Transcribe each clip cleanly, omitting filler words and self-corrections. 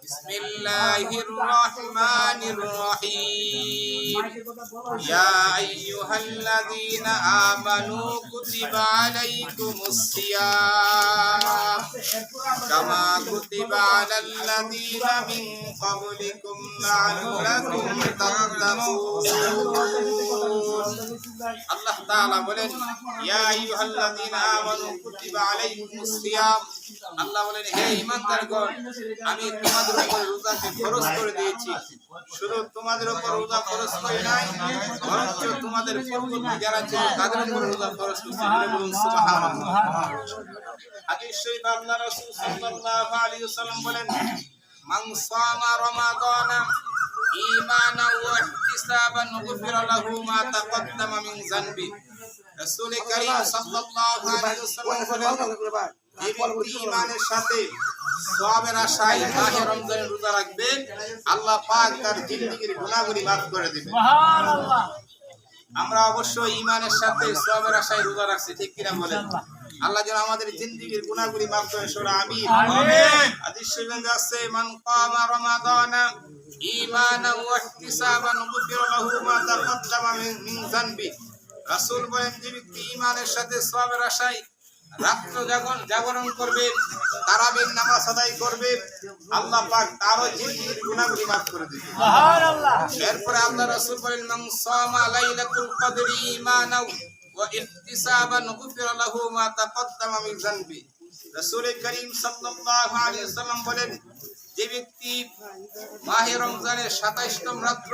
বিসমিল্লাহির রহমানির রহিম। ইয়া আইয়ুহাল্লাযীনা আমানু কুতিবা আলাইকুমুস সিয়াম কামা কুতিবা আলাল্লাযীনা মিন ক্বাবলিকুম লাআল্লাকুম তাত্তাকুন। আল্লাহ তাআলা বলেন, ইয়া আইয়ুহাল্লাযীনা আমানু কুতিবা আলাইকুমুস সিয়াম। আল্লাহ বলেন, হে ঈমানদারগণ, আমি তোমাদের উপর রোজাকে ফরজ করে দিয়েছি। শুধু তোমাদের উপর রোজা ফরজ করি নাই, বরঞ্চ তোমাদের পূর্ববর্তী যারা ছিল তাদের উপর রোজা ফরজ করেছি। বলুন সুবহানাল্লাহ। হাদিস শরীফ আল্লাহ রাসূল সাল্লাল্লাহু আলাইহি ওয়াসাল্লাম বলেন, মান সামা রমাদানা ঈমানান ওয়া ইহতিসাবান গুফিরা লাহু মা তাকদ্দামা মিন যানবি। রাসূল কারীম সাল্লাল্লাহু আলাইহি ওয়াসাল্লাম বলেন, যে ব্যক্তি ঈমানের সাথে সওয়াবের আশায় মাহে রমজানের রোজা রাখবে, আল্লাহ পাক তার জিন্দেগীর গুনাহগুলি মাফ করে দিবেন। সুবহানাল্লাহ। আমরা অবশ্যই ঈমানের সাথে সওয়াবের আশায় রোজা রাখছি, ঠিক কিনা বলেন? আল্লাহ যেন আমাদের জিন্দেগীর গুনাহগুলি মাফ করে। সূরা আমিন। আমিন। হাদিস শরীফে আছে, মান কামা রমাদানা ঈমানান ওয়া ইহতিসাবান গুফিরা লাহু মা তাকদ্দামা মিন যানবি। রাসূল বলেন, যে ব্যক্তি ঈমানের সাথে সওয়াবের আশায় রাত্র জাগরণ করবে, তারাবির নামাজ আদায় করবে, আল্লাহ পাক তারও জিন্দেগীর গুনাহগুলি মাফ করে দিবেন। সুবহানাল্লাহ। এরপরে আল্লাহ রাসূল বলেন, মান সামা লাইলাতুল কদরি ঈমানান ওয়া ইহতিসাবান গুফিরা লাহু মা তাকদ্দামা মিন যানবি। রাসূল কারীম সাল্লাল্লাহু আলাইহি ওয়াসাল্লাম বলেন, যে ব্যক্তি মাহে রমজানের ২৭তম রাত্র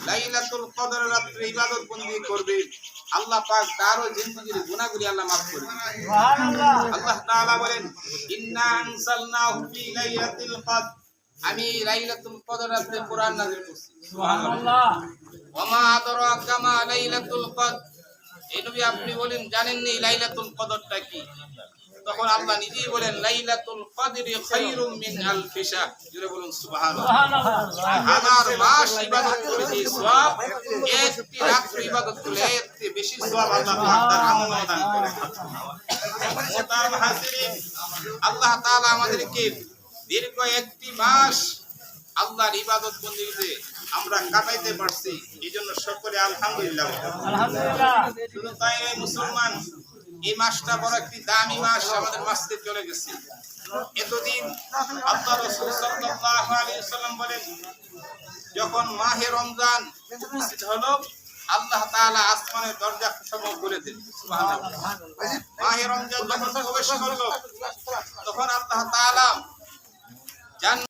লাইলাতুল কদর রাত্রে ইবাদত বন্দেগী করবে, আল্লাহ পাক তারও জিন্দেগীর গুনাহগুলি আল্লাহ মাফ করে দিবেন। সুবহানাল্লাহ। আল্লাহ তাআলা বলেন, ইন্না আনজালনাহু ফি লাইলাতিল কদর। আমি লাইলাতুল কদর রাতে কুরআন নাযিল করছি। সুবহানাল্লাহ। ওয়া মা আদরাকা মা লাইলাতুল কদর। এই নবী আপনি বলেন, জানেন নি লাইলাতুল কদরটা কি? তখন আল্লাহ নিজেই বলেন, লাইলাতুল কদরি খায়রুম মিন আলফি শাহর। জোরে বলুন সুবহানাল্লাহ। হাজার মাস ইবাদত করে যে সওয়াব, একটি রাত্রি ইবাদত করলে এর চেয়ে বেশি সওয়াব আল্লাহ পাক তার আমলে দান করেন। মোহতারাম হাজিরিন, আল্লাহ তাআলা আমাদেরকে দীর্ঘ একটি মাস আল্লাহর ইবাদত বন্দেগীতে আমরা কাটাইতে পারছি, এজন্য সকলে আলহামদুলিল্লাহ। আলহামদুলিল্লাহ। শুধু তাই নয় মুসলমান, এই মাসটা বড় একটি দামি মাস আমাদের মাঝ থেকে চলে গেছে। এতদিন আল্লাহ রাসূল সাল্লাল্লাহু আলাইহি ওয়াসাল্লাম বলেন, যখন মাহে রমজান উপস্থিত হলো, আল্লাহ তাআলা আসমানের দরজা সমূহ খুলে দিলেন। সুবহানাল্লাহ। মাহে রমজান যখন প্রবেশ করলো, তখন আল্লাহ তাআলা